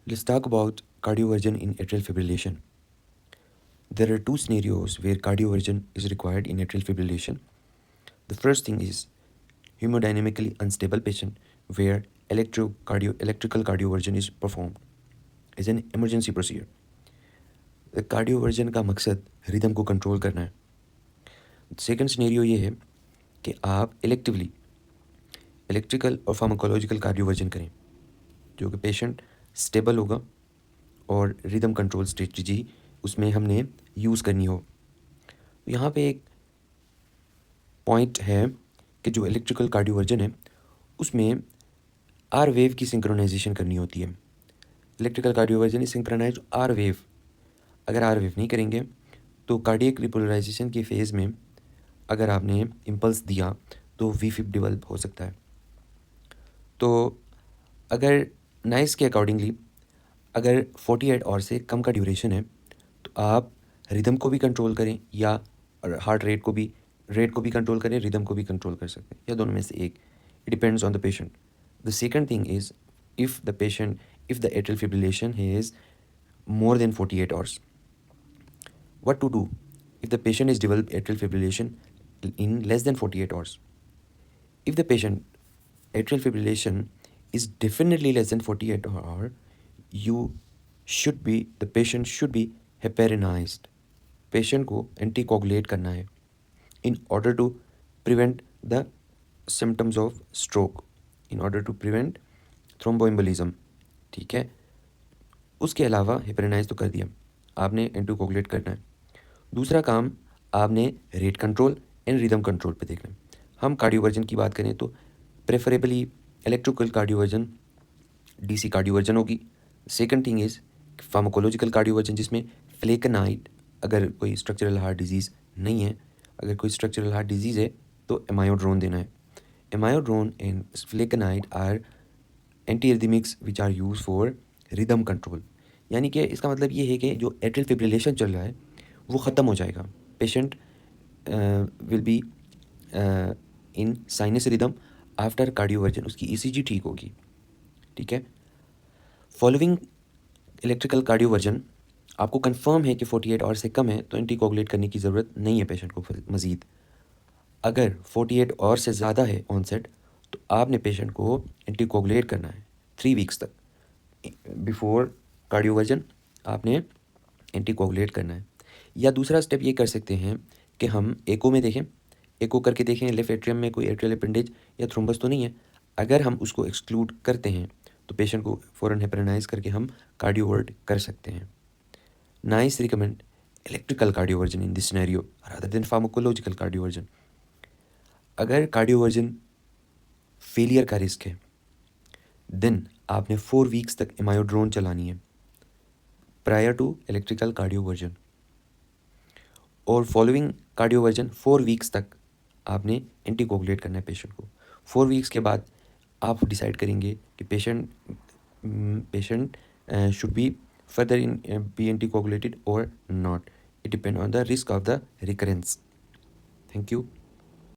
Let's talk about cardioversion in atrial fibrillation. There are two scenarios where cardioversion is required in atrial fibrillation. The first thing is hemodynamically unstable patient where electrical cardioversion is performed as an emergency procedure. Cardioversion का मकसद rhythm को control करना है. Second scenario ये है कि आप इलेक्टिवली electrical और फार्माकोलॉजिकल कार्डियोवर्जन करें जो कि पेशेंट स्टेबल होगा और रिदम कंट्रोल स्ट्रेटजी उसमें हमने यूज़ करनी हो. यहाँ पे एक पॉइंट है कि जो इलेक्ट्रिकल कार्डियोवर्जन है उसमें आर वेव की सिंक्रोनाइजेशन करनी होती है. Electrical cardioversion is synchronise R wave. अगर आर वेव नहीं करेंगे तो कार्डियक रिपोलराइजेशन के फेज़ में अगर आपने इम्पल्स दिया तो वी फिप डेवलप हो सकता है. तो अगर नाइस के अकॉर्डिंगली अगर 48 आवर से कम का ड्यूरेशन है तो आप रिदम को भी कंट्रोल करें या हार्ट रेट को भी कंट्रोल करें, रिदम को भी कंट्रोल कर सकते हैं या दोनों में से एक. It depends on the patient. The second thing is if the atrial fibrillation is more than 48 hours, what to do if the patient is developed atrial fibrillation in less than 48 hours? If the patient atrial fibrillation is definitely less than 48 hours, the patient should be heparinized. Patient को एंटीकोगुलेट करना है in order to prevent the symptoms of stroke, in order to prevent thromboembolism. ठीक है. उसके अलावा हेपेरिनाइज तो कर दिया, आपने एंटीकोगुलेट करना है. दूसरा काम आपने rate control and rhythm control पे देखना है. हम कार्डियोवर्जन की बात करें तो preferably electrical cardioversion DC cardioversion होगी. Second thing is pharmacological cardioversion जिसमें फ्लेकेनाइड, अगर कोई स्ट्रक्चरल हार्ट डिजीज़ नहीं है, अगर कोई स्ट्रक्चरल हार्ट डिजीज़ है तो एमायोड्रोन देना है. Amiodarone and flecainide are antiarrhythmics which are use for rhythm control. यानी कि इसका मतलब ये है कि जो एट्रियल फिब्रिलेशन चल रहा है वो ख़त्म हो जाएगा. Patient will be in sinus rhythm after cardioversion. उसकी ईसीजी ठीक होगी. ठीक है. फॉलोइंग इलेक्ट्रिकल कार्डियोवर्जन आपको कंफर्म है कि 48 आवर से कम है तो एंटीकोगुलेट करने की ज़रूरत नहीं है पेशेंट को मज़ीद. अगर 48 आवर से ज़्यादा है ऑनसेट तो आपने पेशेंट को एंटीकोगुलेट करना है 3 वीक्स तक. बिफोर कार्डियोवर्जन आपने एंटीकोगुलेट करना है. या दूसरा स्टेप ये कर सकते हैं कि हम एको में देखें, एको करके देखें लेफ्ट एट्रियम में कोई एट्रियल अपेंडेज या थ्रोम्बस तो नहीं है. अगर हम उसको एक्सक्लूड करते हैं तो पेशेंट को फ़ौरन हेपेरिनाइज करके हम कार्डियोवर्ट कर सकते हैं. Nice recommend electrical cardioversion in this scenario rather than pharmacological cardioversion. अगर कार्डियोवर्जन फेलियर का रिस्क है देन आपने 4 वीक्स तक एमायोड्रोन चलानी है प्रायर टू इलेक्ट्रिकल कार्डियोवर्जन. और फॉलोइंग कार्डियोवर्जन 4 वीक्स तक आपने एंटीकोगुलेट करना है पेशेंट को. 4 वीक्स के बाद आप डिसाइड करेंगे कि patient should be further be anticoagulated और not. It depend on the risk of the recurrence. Thank you.